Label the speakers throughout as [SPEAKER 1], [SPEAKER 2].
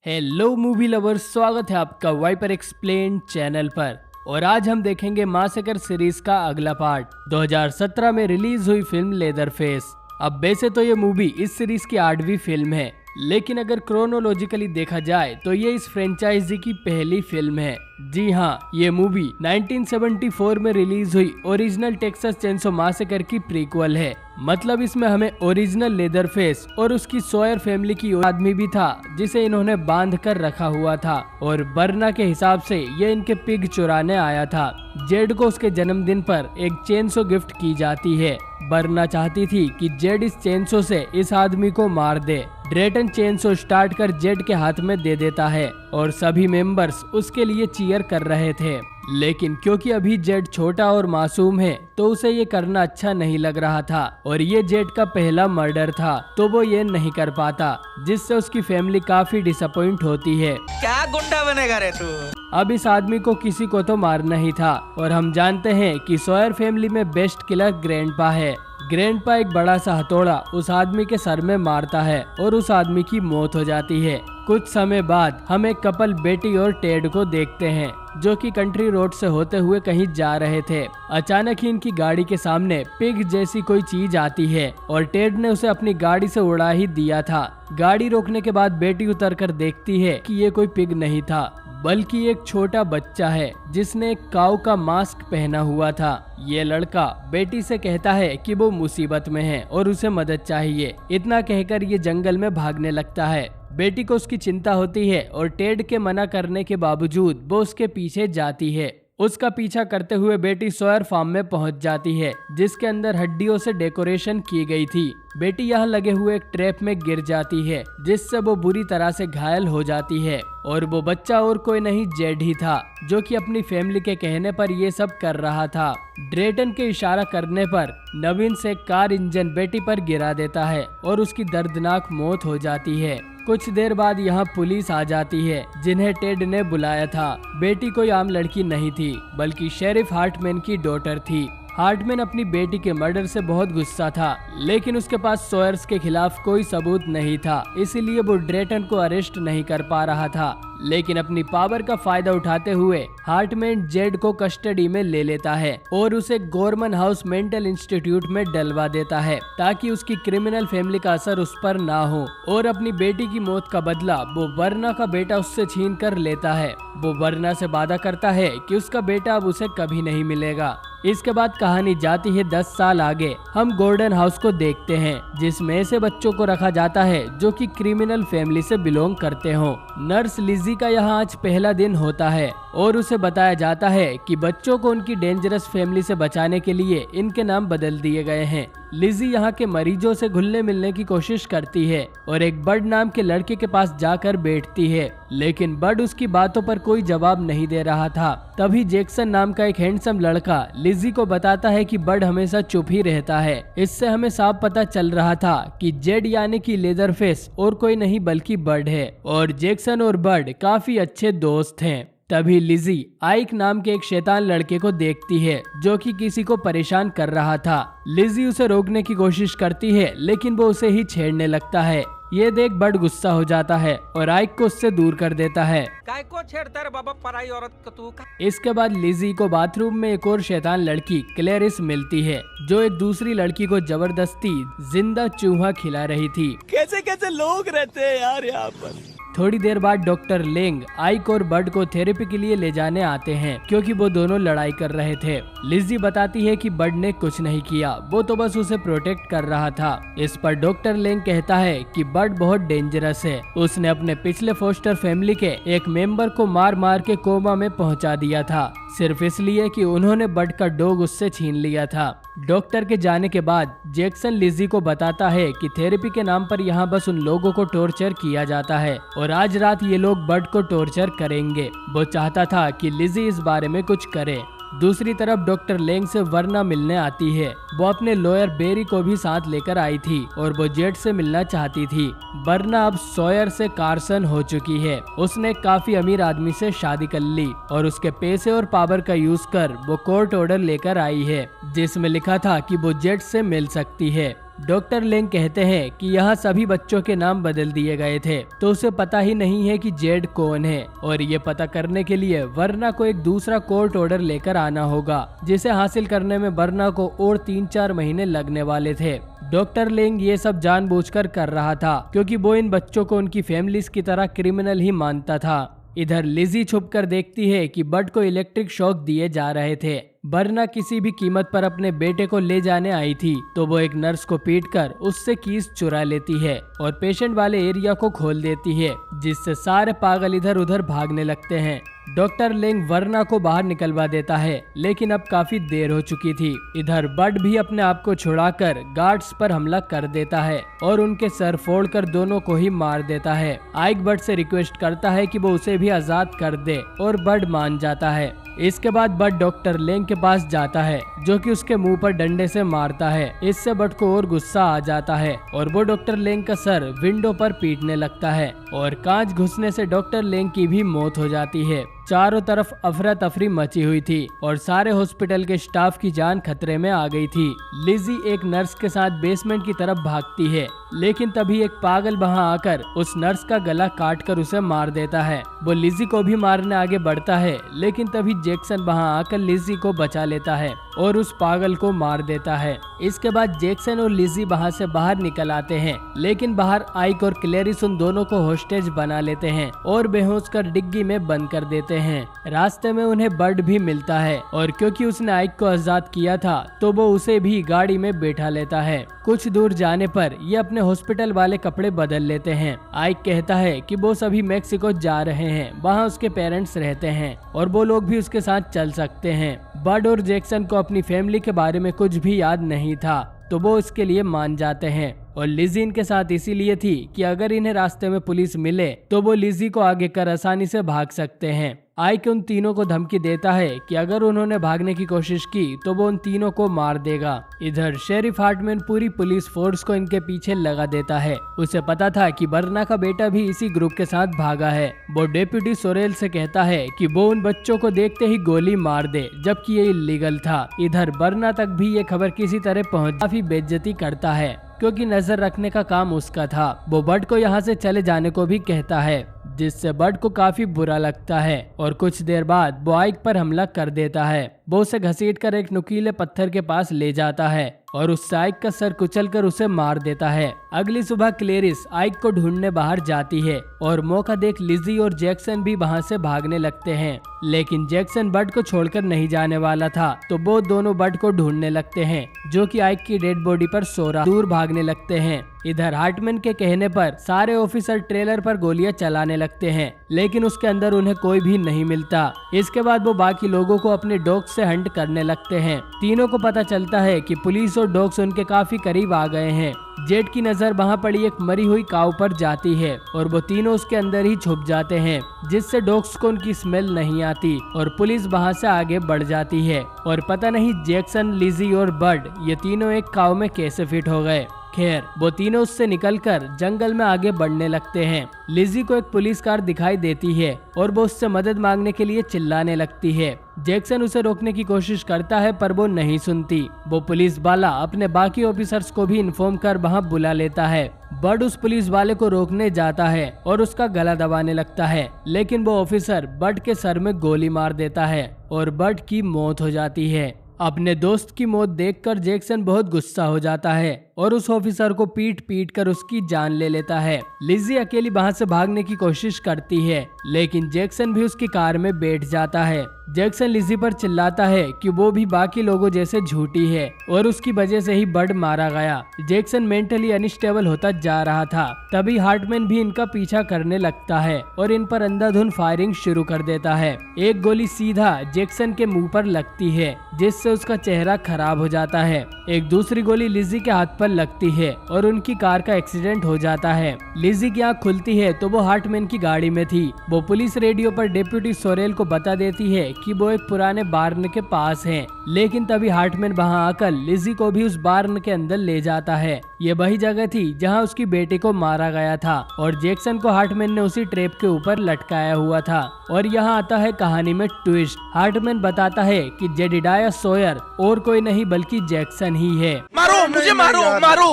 [SPEAKER 1] Hello movie lovers, स्वागत है आपका वाइपर एक्सप्लेन चैनल पर। और आज हम देखेंगे मासेकर सीरीज का अगला पार्ट। 2017 में रिलीज हुई फिल्म लेदरफेस। अब वैसे तो ये मूवी इस सीरीज की 8वीं फिल्म है, लेकिन अगर क्रोनोलॉजिकली देखा जाए तो ये इस फ्रेंचाइजी की पहली फिल्म है। जी हाँ, ये मूवी 1974 में रिलीज हुई ओरिजिनल टेक्सास चेनसो मासेकर की प्रीक्वल है। मतलब इसमें हमें ओरिजिनल लेदरफेस और उसकी सॉयर फैमिली की आदमी भी था जिसे इन्होंने बांध कर रखा हुआ था, और बर्ना के हिसाब से ये इनके पिग चुराने आया था। जेड को उसके जन्मदिन पर एक चेनसो गिफ्ट की जाती है। बर्ना चाहती थी कि जेड इस चेनसो से इस आदमी को मार दे। ड्रेटन चेनसो स्टार्ट कर जेड के हाथ में दे देता है और सभी मेंबर्स उसके लिए चीयर कर रहे थे। लेकिन क्योंकि अभी जेड छोटा और मासूम है तो उसे ये करना अच्छा नहीं लग रहा था, और ये जेड का पहला मर्डर था, तो वो ये नहीं कर पाता, जिससे उसकी फैमिली काफी डिसअपॉइंट होती है।
[SPEAKER 2] क्या गुंडा बनेगा रे तू?
[SPEAKER 1] अब इस आदमी को किसी को तो मारना ही था, और हम जानते हैं कि सॉयर फैमिली में बेस्ट किलर ग्रैंडपा है। ग्रैंडपा एक बड़ा सा हथौड़ा उस आदमी के सर में मारता है और उस आदमी की मौत हो जाती है। कुछ समय बाद हम एक कपल बेटी और टेड को देखते हैं जो कि कंट्री रोड से होते हुए कहीं जा रहे थे। अचानक ही इनकी गाड़ी के सामने पिग जैसी कोई चीज आती है और टेड ने उसे अपनी गाड़ी से उड़ा ही दिया था। गाड़ी रोकने के बाद बेटी उतरकर देखती है कि ये कोई पिग नहीं था, बल्कि एक छोटा बच्चा है जिसने एक काऊ का मास्क पहना हुआ था। ये लड़का बेटी से कहता है कि वो मुसीबत में है और उसे मदद चाहिए। इतना कहकर ये जंगल में भागने लगता है। बेटी को उसकी चिंता होती है और टेड के मना करने के बावजूद वो उसके पीछे जाती है। उसका पीछा करते हुए बेटी सॉयर फार्म में पहुंच जाती है जिसके अंदर हड्डियों से डेकोरेशन की गई थी। बेटी यहाँ लगे हुए एक ट्रैप में गिर जाती है जिससे वो बुरी तरह से घायल हो जाती है, और वो बच्चा और कोई नहीं जेड ही था जो कि अपनी फैमिली के कहने पर ये सब कर रहा था। ड्रेटन के इशारा करने पर नवीन से कार इंजन बेटी पर गिरा देता है और उसकी दर्दनाक मौत हो जाती है। कुछ देर बाद यहाँ पुलिस आ जाती है जिन्हें टेड ने बुलाया था। बेटी कोई आम लड़की नहीं थी बल्कि शेरिफ हार्टमैन की डॉटर थी। हार्टमैन अपनी बेटी के मर्डर से बहुत गुस्सा था, लेकिन उसके पास सॉयर्स के खिलाफ कोई सबूत नहीं था, इसीलिए वो ड्रेटन को अरेस्ट नहीं कर पा रहा था। लेकिन अपनी पावर का फायदा उठाते हुए हार्टमैन जेड को कस्टडी में ले लेता है और उसे गॉर्मन हाउस मेंटल इंस्टीट्यूट में डलवा देता है ताकि उसकी क्रिमिनल फैमिली का असर उस पर ना हो। और अपनी बेटी की मौत का बदला वो बर्ना का बेटा उससे छीन कर लेता है। वो बर्ना से वादा करता है कि उसका बेटा अब उसे कभी नहीं मिलेगा। इसके बाद कहानी जाती है 10 साल आगे। हम गोल्डन हाउस को देखते हैं जिसमें ऐसे बच्चों को रखा जाता है जो कि क्रिमिनल फैमिली से बिलोंग करते हो। नर्स लिजी का यहाँ आज पहला दिन होता है और उसे बताया जाता है कि बच्चों को उनकी डेंजरस फैमिली से बचाने के लिए इनके नाम बदल दिए गए हैं। लिजी यहाँ के मरीजों से घुलने मिलने की कोशिश करती है और एक बर्ड नाम के लड़के के पास जाकर बैठती है, लेकिन बर्ड उसकी बातों पर कोई जवाब नहीं दे रहा था। तभी जैक्सन नाम का एक हैंडसम लड़का लिजी को बताता है कि बर्ड हमेशा चुप ही रहता है। इससे हमें साफ पता चल रहा था कि जेड यानी कि लेदरफेस और कोई नहीं बल्कि बर्ड है, और जैक्सन और बर्ड काफी अच्छे दोस्त हैं। तभी लिजी आइक नाम के एक शैतान लड़के को देखती है जो कि किसी को परेशान कर रहा था। लिजी उसे रोकने की कोशिश करती है लेकिन वो उसे ही छेड़ने लगता है। ये देख बर्ड गुस्सा हो जाता है और आइक को उससे दूर कर देता है।
[SPEAKER 2] काय को छेड़ता रे बाबा पराई औरत को तू?
[SPEAKER 1] इसके बाद लिजी को बाथरूम में एक और शैतान लड़की क्लेरिस मिलती है जो एक दूसरी लड़की को जबरदस्ती जिंदा चूहा खिला रही थी।
[SPEAKER 2] कैसे कैसे लोग रहते हैं यार यहाँ पर।
[SPEAKER 1] थोड़ी देर बाद डॉक्टर लेंग आइक और बर्ड को थेरेपी के लिए ले जाने आते हैं क्योंकि वो दोनों लड़ाई कर रहे थे। लिजी बताती है कि बर्ड ने कुछ नहीं किया, वो तो बस उसे प्रोटेक्ट कर रहा था। इस पर डॉक्टर लेंग कहता है कि बर्ड बहुत डेंजरस है, उसने अपने पिछले फोस्टर फैमिली के एक मेंबर को मार मार के कोमा में पहुंचा दिया था, सिर्फ इसलिए कि उन्होंने बर्ड का डॉग उससे छीन लिया था। डॉक्टर के जाने के बाद जैक्सन लिजी को बताता है कि थेरेपी के नाम पर यहाँ बस उन लोगों को टॉर्चर किया जाता है और आज रात ये लोग बर्ड को टॉर्चर करेंगे। वो चाहता था कि लिजी इस बारे में कुछ करे। दूसरी तरफ डॉक्टर लेंग से वर्ना मिलने आती है। वो अपने लॉयर बेरी को भी साथ लेकर आई थी और वो जेड से मिलना चाहती थी। वर्ना अब सॉयर से कार्सन हो चुकी है। उसने काफी अमीर आदमी से शादी कर ली और उसके पैसे और पावर का यूज कर वो कोर्ट ऑर्डर लेकर आई है जिसमें लिखा था कि वो जेड से मिल सकती है। डॉक्टर लेंग कहते हैं कि यहाँ सभी बच्चों के नाम बदल दिए गए थे, तो उसे पता ही नहीं है कि जेड कौन है, और ये पता करने के लिए वर्ना को एक दूसरा कोर्ट ऑर्डर लेकर आना होगा, जिसे हासिल करने में वर्ना को और 3-4 महीने लगने वाले थे। डॉक्टर लेंग ये सब जानबूझकर कर रहा था, क्योंकि वो इन बच्चों को उनकी फैमिलीज की तरह क्रिमिनल ही मानता था। इधर लिजी छुपकर देखती है कि बड को इलेक्ट्रिक शॉक दिए जा रहे थे। बर्ना किसी भी कीमत पर अपने बेटे को ले जाने आई थी, तो वो एक नर्स को पीटकर उससे कीज चुरा लेती है और पेशेंट वाले एरिया को खोल देती है, जिससे सारे पागल इधर उधर भागने लगते हैं। डॉक्टर लेंग वर्ना को बाहर निकलवा देता है, लेकिन अब काफी देर हो चुकी थी। इधर बड भी अपने आप को छुड़ाकर गार्ड्स पर हमला कर देता है और उनके सर फोड़कर दोनों को ही मार देता है। आइक बड से रिक्वेस्ट करता है कि वो उसे भी आजाद कर दे, और बड मान जाता है। इसके बाद बड डॉक्टर लेंग के पास जाता है, जो कि उसके मुंह पर डंडे से मारता है। इससे बड को और गुस्सा आ जाता है और वो डॉक्टर लेंग का सर विंडो पर पीटने लगता है, और कांच घुसने से डॉक्टर लेंग की भी मौत हो जाती है। चारों तरफ अफरा तफरी मची हुई थी और सारे हॉस्पिटल के स्टाफ की जान खतरे में आ गई थी। लिजी एक नर्स के साथ बेसमेंट की तरफ भागती है, लेकिन तभी एक पागल वहां आकर उस नर्स का गला काटकर उसे मार देता है। वो लिजी को भी मारने आगे बढ़ता है, लेकिन तभी जैक्सन वहां आकर लिजी को बचा लेता है और उस पागल को मार देता है। इसके बाद जैक्सन और लिजी वहां से बाहर निकल आते हैं, लेकिन बाहर आइक और क्लेरिस उन दोनों को होस्टेज बना लेते हैं और बेहोश कर डिग्गी में बंद कर देते हैं। रास्ते में उन्हें बर्ड भी मिलता है, और क्योंकि उसने आइक को आजाद किया था, तो वो उसे भी गाड़ी में बैठा लेता है। कुछ दूर जाने पर ये अपने हॉस्पिटल वाले कपड़े बदल लेते हैं। आइक कहता है कि वो सभी मेक्सिको जा रहे हैं, वहाँ उसके पेरेंट्स रहते हैं और वो लोग भी उसके साथ चल सकते हैं। बर्ड और जैक्सन को अपनी फैमिली के बारे में कुछ भी याद नहीं था, तो वो इसके लिए मान जाते हैं। और लिजी इनके साथ इसीलिए थी कि अगर इन्हें रास्ते में पुलिस मिले तो वो लिजी को आगे कर आसानी से भाग सकते हैं। आइक उन तीनों को धमकी देता है कि अगर उन्होंने भागने की कोशिश की तो वो उन तीनों को मार देगा। इधर शेरिफ हार्टमैन पूरी पुलिस फोर्स को इनके पीछे लगा देता है। उसे पता था कि बर्ना का बेटा भी इसी ग्रुप के साथ भागा है। वो डेप्यूटी सोरेल से कहता है कि वो उन बच्चों को देखते ही गोली मार दे, जबकि ये इलीगल था। इधर बर्ना तक भी ये खबर किसी तरह पहुँच काफी बेइज्जती करता है, क्योंकि नजर रखने का काम उसका था। वो बर्ड को यहाँ से चले जाने को भी कहता है, जिससे बर्ड को काफी बुरा लगता है और कुछ देर बाद वो आइक पर हमला कर देता है। वो उसे घसीटकर एक नुकीले पत्थर के पास ले जाता है और उससे आइक का सर कुचलकर उसे मार देता है। अगली सुबह क्लेरिस आइक को ढूंढने बाहर जाती है और मौका देख लिजी और जैक्सन भी वहां से भागने लगते हैं, लेकिन जैक्सन बर्ड को छोड़कर नहीं जाने वाला था, तो वो दोनों बर्ड को ढूंढने लगते हैं, जो कि आइक की डेड बॉडी पर सो रहा दूर भागने लगते हैं। इधर हार्टमैन के कहने पर सारे ऑफिसर ट्रेलर पर गोलियां चलाने लगते हैं, लेकिन उसके अंदर उन्हें कोई भी नहीं मिलता। इसके बाद वो बाकी लोगों को अपने डॉग्स से हंट करने लगते हैं। तीनों को पता चलता है कि पुलिस और डॉग्स उनके काफी करीब आ गए हैं। जेड की नजर वहां पड़ी एक मरी हुई काऊ पर जाती है और वो तीनों उसके अंदर ही छुप जाते हैं, जिससे डॉग्स को उनकी स्मेल नहीं आती और पुलिस वहां से आगे बढ़ जाती है। और पता नहीं जैक्सन, लिजी और बर्ड ये तीनों एक काऊ में कैसे फिट हो गए। खैर, वो तीनों उससे निकलकर जंगल में आगे बढ़ने लगते हैं। लिजी को एक पुलिस कार दिखाई देती है और वो उससे मदद मांगने के लिए चिल्लाने लगती है। जैक्सन उसे रोकने की कोशिश करता है, पर वो नहीं सुनती। वो पुलिस वाला अपने बाकी ऑफिसर्स को भी इन्फॉर्म कर वहां बुला लेता है। बर्ड उस पुलिस वाले को रोकने जाता है और उसका गला दबाने लगता है, लेकिन वो ऑफिसर बर्ड के सर में गोली मार देता है और बर्ड की मौत हो जाती है। अपने दोस्त की मौत देखकर जैक्सन बहुत गुस्सा हो जाता है और उस ऑफिसर को पीट पीट कर उसकी जान ले लेता है। लिजी अकेली वहां से भागने की कोशिश करती है, लेकिन जैक्सन भी उसकी कार में बैठ जाता है। जैक्सन लिजी पर चिल्लाता है कि वो भी बाकी लोगों जैसे झूठी है और उसकी वजह से ही बर्ड मारा गया। जैक्सन मेंटली अनस्टेबल होता जा रहा था। तभी हार्टमैन भी इनका पीछा करने लगता है और इन पर अंधाधुंध फायरिंग शुरू कर देता है। एक गोली सीधा जैक्सन के मुंह पर लगती है, जिससे उसका चेहरा खराब हो जाता है। एक दूसरी गोली लिजी के हाथ पर लगती है और उनकी कार का एक्सीडेंट हो जाता है। लिजी की आंख खुलती है तो वो हार्टमैन की गाड़ी में थी। वो पुलिस रेडियो पर डेप्यूटी सोरेल को बता देती है कि वो एक पुराने बार्न के पास हैं, लेकिन तभी हार्टमैन वहां आकर लिजी को भी उस बार्न के अंदर ले जाता है। ये वही जगह थी जहां उसकी बेटी को मारा गया था और जैक्सन को हार्टमैन ने उसी ट्रैप के ऊपर लटकाया हुआ था। और यहाँ आता है कहानी में ट्विस्ट। हार्टमैन बताता है कि जेडिडाया सोयर और कोई नहीं बल्कि जैक्सन ही है।
[SPEAKER 2] मारो
[SPEAKER 3] मुझे मारो मारो।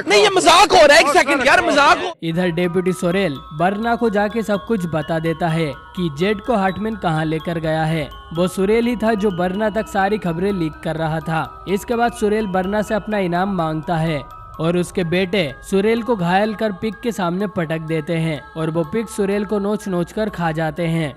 [SPEAKER 3] नहीं, ये मजाक हो रहा है, एक सेकंड यार, मजाक हो।
[SPEAKER 1] इधर डेप्यूटी सोरेल बर्ना को जाके सब कुछ बता देता है कि जेड को हार्टमैन कहाँ लेकर गया है। वो सुरेल ही था जो बर्ना तक सारी खबरें लीक कर रहा था। इसके बाद सुरेल बर्ना से अपना इनाम मांगता है और उसके बेटे सुरेल को घायल कर पिग के सामने पटक देते हैं और वो पिग सुरेल को नोच नोच कर खा जाते हैं।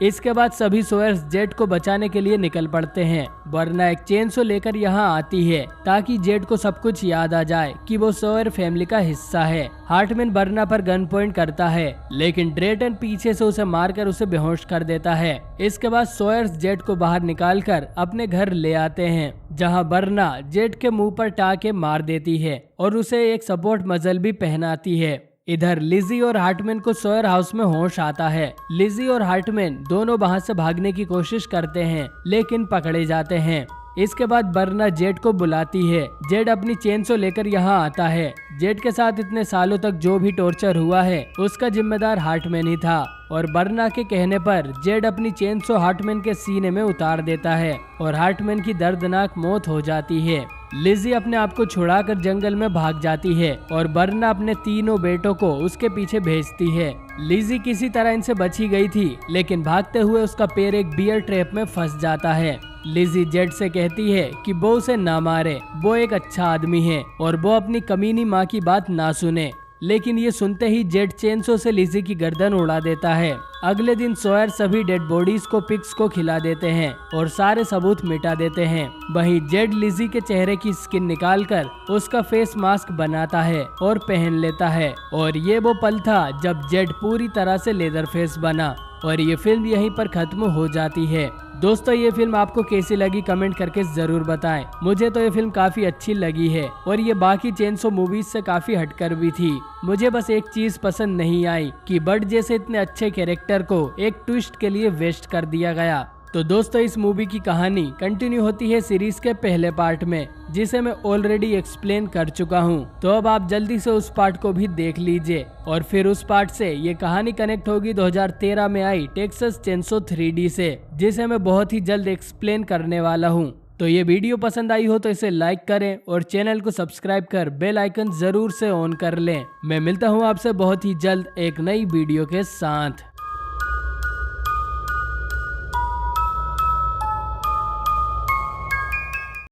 [SPEAKER 1] इसके बाद सभी सोयर्स जेड को बचाने के लिए निकल पड़ते हैं। बर्ना एक चेनसो लेकर यहाँ आती है ताकि जेड को सब कुछ याद आ जाए कि वो सोयर फैमिली का हिस्सा है। हार्टमैन बर्ना पर गन पॉइंट करता है लेकिन ड्रेटन पीछे से उसे मारकर उसे बेहोश कर देता है। इसके बाद सोयर्स जेड को बाहर निकालकर अपने घर ले आते हैं जहाँ बर्ना जेड के मुंह पर टाके मार देती है और उसे एक सपोर्ट मजल भी पहनाती है। इधर लिजी और हार्टमैन को सोयर हाउस में होश आता है। लिजी और हार्टमैन दोनों वहां से भागने की कोशिश करते हैं लेकिन पकड़े जाते हैं। इसके बाद बर्ना जेड को बुलाती है। जेड अपनी चेनसो लेकर यहाँ आता है। जेड के साथ इतने सालों तक जो भी टॉर्चर हुआ है उसका जिम्मेदार हार्टमैन ही था और बर्ना के कहने पर जेड अपनी चेनसो हार्टमैन के सीने में उतार देता है और हार्टमैन की दर्दनाक मौत हो जाती है। लिजी अपने आप को छुड़ाकर जंगल में भाग जाती है और बर्ना अपने तीनों बेटों को उसके पीछे भेजती है। लिजी किसी तरह इनसे बची गई थी लेकिन भागते हुए उसका पैर एक बियर ट्रैप में फंस जाता है। लिजी जेड से कहती है कि वो उसे ना मारे, वो एक अच्छा आदमी है और वो अपनी कमीनी माँ की बात ना सुने। लेकिन ये सुनते ही जेड चेनसो से लिजी की गर्दन उड़ा देता है। अगले दिन सोयर सभी डेड बॉडीज को पिग्स को खिला देते हैं और सारे सबूत मिटा देते हैं। वहीं जेड लिजी के चेहरे की स्किन निकालकर उसका फेस मास्क बनाता है और पहन लेता है और ये वो पल था जब जेड पूरी तरह से लेदर फेस बना और ये फिल्म यहीं पर खत्म हो जाती है। दोस्तों, ये फिल्म आपको कैसी लगी कमेंट करके जरूर बताएं। मुझे तो ये फिल्म काफी अच्छी लगी है और ये बाकी चेनसो मूवीज से काफी हटकर भी थी। मुझे बस एक चीज पसंद नहीं आई कि बर्ड जैसे इतने अच्छे कैरेक्टर को एक ट्विस्ट के लिए वेस्ट कर दिया गया। तो दोस्तों, इस मूवी की कहानी कंटिन्यू होती है सीरीज के पहले पार्ट में जिसे मैं ऑलरेडी एक्सप्लेन कर चुका हूं। तो अब आप जल्दी से उस पार्ट को भी देख लीजिए और फिर उस पार्ट से ये कहानी कनेक्ट होगी 2013 में आई टेक्सास चेनसो 3D से, जिसे मैं बहुत ही जल्द एक्सप्लेन करने वाला हूं। तो ये वीडियो पसंद आई हो तो इसे लाइक करें और चैनल को सब्सक्राइब कर बेल आइकन जरूर से ऑन कर लें। मैं मिलता हूँ आपसे बहुत ही जल्द एक नई वीडियो के साथ।